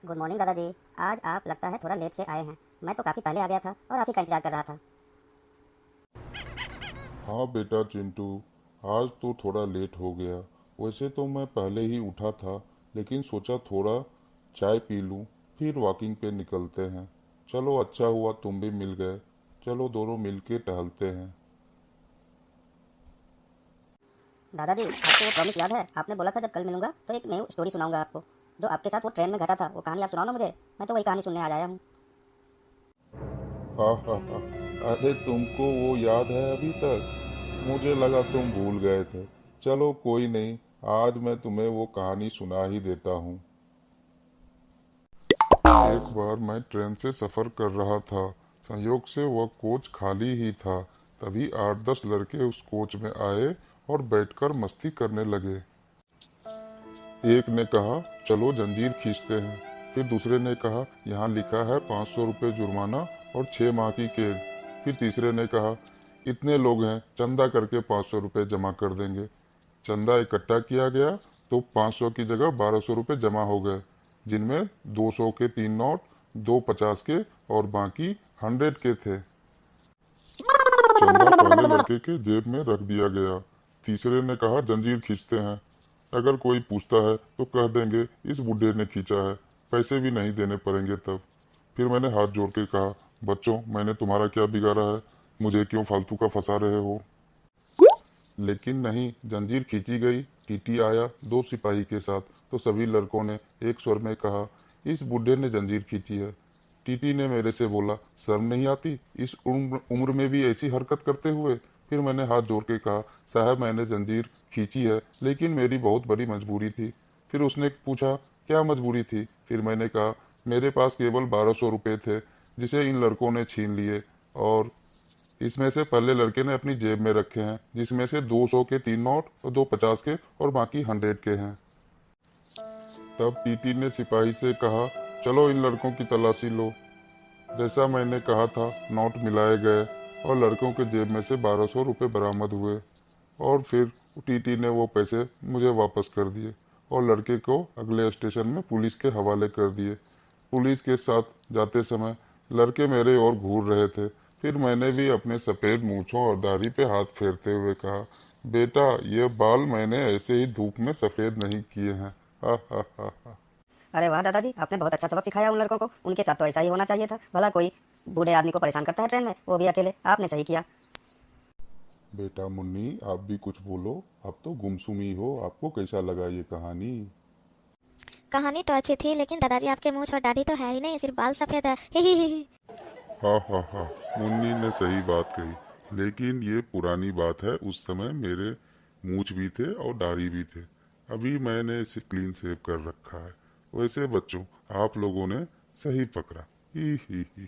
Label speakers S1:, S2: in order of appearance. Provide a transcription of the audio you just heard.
S1: Good morning दादाजी। आज आप लगता है थोड़ा लेट से आए हैं। मैं तो काफ़ी पहले आ गया था और आप ही का इंतजार कर रहा था।
S2: हाँ बेटा चिंटू, आज तो थोड़ा लेट हो गया। वैसे तो मैं पहले ही उठा था, लेकिन सोचा थोड़ा चाय पी लूं, फिर वॉकिंग पे निकलते हैं। चलो अच्छा हुआ तुम भी मिल गए। चलो दोनों मिलके टहलते हैं।
S1: दादाजी, आपको वो प्रॉमिस याद है? आपने बोला था जब कल मिलूंगा तो एक नई स्टोरी सुनाऊंगा आपको। जो आपके साथ वो ट्रेन में घटा था, वो कहानी आप सुनाओ ना मुझे। मैं तो वही कहानी सुनने आ आया हूँ।
S2: हाँ हाँ हाँ। अरे तुमको वो याद है अभी तक? मुझे लगा तुम भूल गए थे। चलो कोई नहीं, आज मैं तुम्हें वो कहानी सुना ही देता हूँ। एक बार मैं ट्रेन से सफर कर रहा था। संयोग से वह कोच खाली ही था। तभी 8-10 लड़के उस कोच में आए और बैठकर मस्ती करने लगे। एक ने कहा चलो जंजीर खींचते हैं। फिर दूसरे ने कहा यहाँ लिखा है 500 रुपये जुर्माना और 6 माह की कैद। फिर तीसरे ने कहा इतने लोग हैं, चंदा करके 500 रुपये जमा कर देंगे। चंदा इकट्ठा किया गया तो 500 की जगह 1200 रुपये जमा हो गए, जिनमें 200 के 3 नोट, 2 50 के और बाकी 100 के थे। चंदा पहले लड़के के जेब में रख दिया गया। तीसरे ने कहा जंजीर खींचते हैं। अगर कोई पूछता है तो कह देंगे इस बुढ़े ने खींचा है, पैसे भी नहीं देने पड़ेंगे तब। फिर मैंने हाथ जोड़ के कहा बच्चों, मैंने तुम्हारा क्या बिगाड़ा है? मुझे क्यों फालतू का फंसा रहे हो? लेकिन नहीं, जंजीर खींची गई। टीटी आया 2 सिपाही के साथ, तो सभी लड़कों ने एक स्वर में कहा इस बुढ़े ने जंजीर खींची है। टीटी ने मेरे से बोला शर्म नहीं आती इस उम्र में भी ऐसी हरकत करते हुए? फिर मैंने हाथ जोड़ के कहा साहब मैंने जंजीर खींची है, लेकिन मेरी बहुत बड़ी मजबूरी थी। फिर उसने पूछा क्या मजबूरी थी? फिर मैंने कहा मेरे पास केवल 1200 रुपये थे, जिसे इन लड़कों ने छीन लिए, और इसमें से पहले लड़के ने अपनी जेब में रखे हैं, जिसमें से 200 के 3 नोट और 2 50 के और बाकी 100 के हैं। तब टीटी ने सिपाही से कहा चलो इन लड़कों की तलाशी लो। जैसा मैंने कहा था, नोट मिलाए गए और लड़कों के जेब में से 1200 रुपये बरामद हुए। और फिर टीटी ने वो पैसे मुझे वापस कर दिए और लड़के को अगले स्टेशन में पुलिस के हवाले कर दिए। पुलिस के साथ जाते समय लड़के मेरे ओर घूर रहे थे। फिर मैंने भी अपने सफेद मूछों और दाढ़ी पे हाथ फेरते हुए कहा बेटा ये बाल मैंने ऐसे ही धूप में सफेद नहीं किए हैं। हा हा हा हा।
S1: अरे वाह दादाजी, आपने बहुत अच्छा सबक सिखाया उन लड़कों को। उनके साथ तो ऐसा ही होना चाहिए था। भला कोई बूढ़े आदमी को परेशान करता है ट्रेन में, वो भी अकेले। आपने सही किया।
S2: बेटा मुन्नी, आप भी कुछ बोलो। आप तो गुमसुम ही हो, आपको कैसा लगा ये कहानी?
S3: कहानी तो अच्छी थी, लेकिन दादाजी आपके मूंछ और दाढ़ी तो है ही नहीं, सिर्फ बाल सफेद है। ही ही ही।
S2: हाँ हाँ हाँ, मुन्नी ने सही बात कही, लेकिन ये पुरानी बात है। उस समय मेरे मूछ भी थे और दाढ़ी भी थे। अभी मैंने इसे क्लीन शेव कर रखा है। वैसे बच्चों, आप लोगों ने सही पकड़ा। ही ही ही।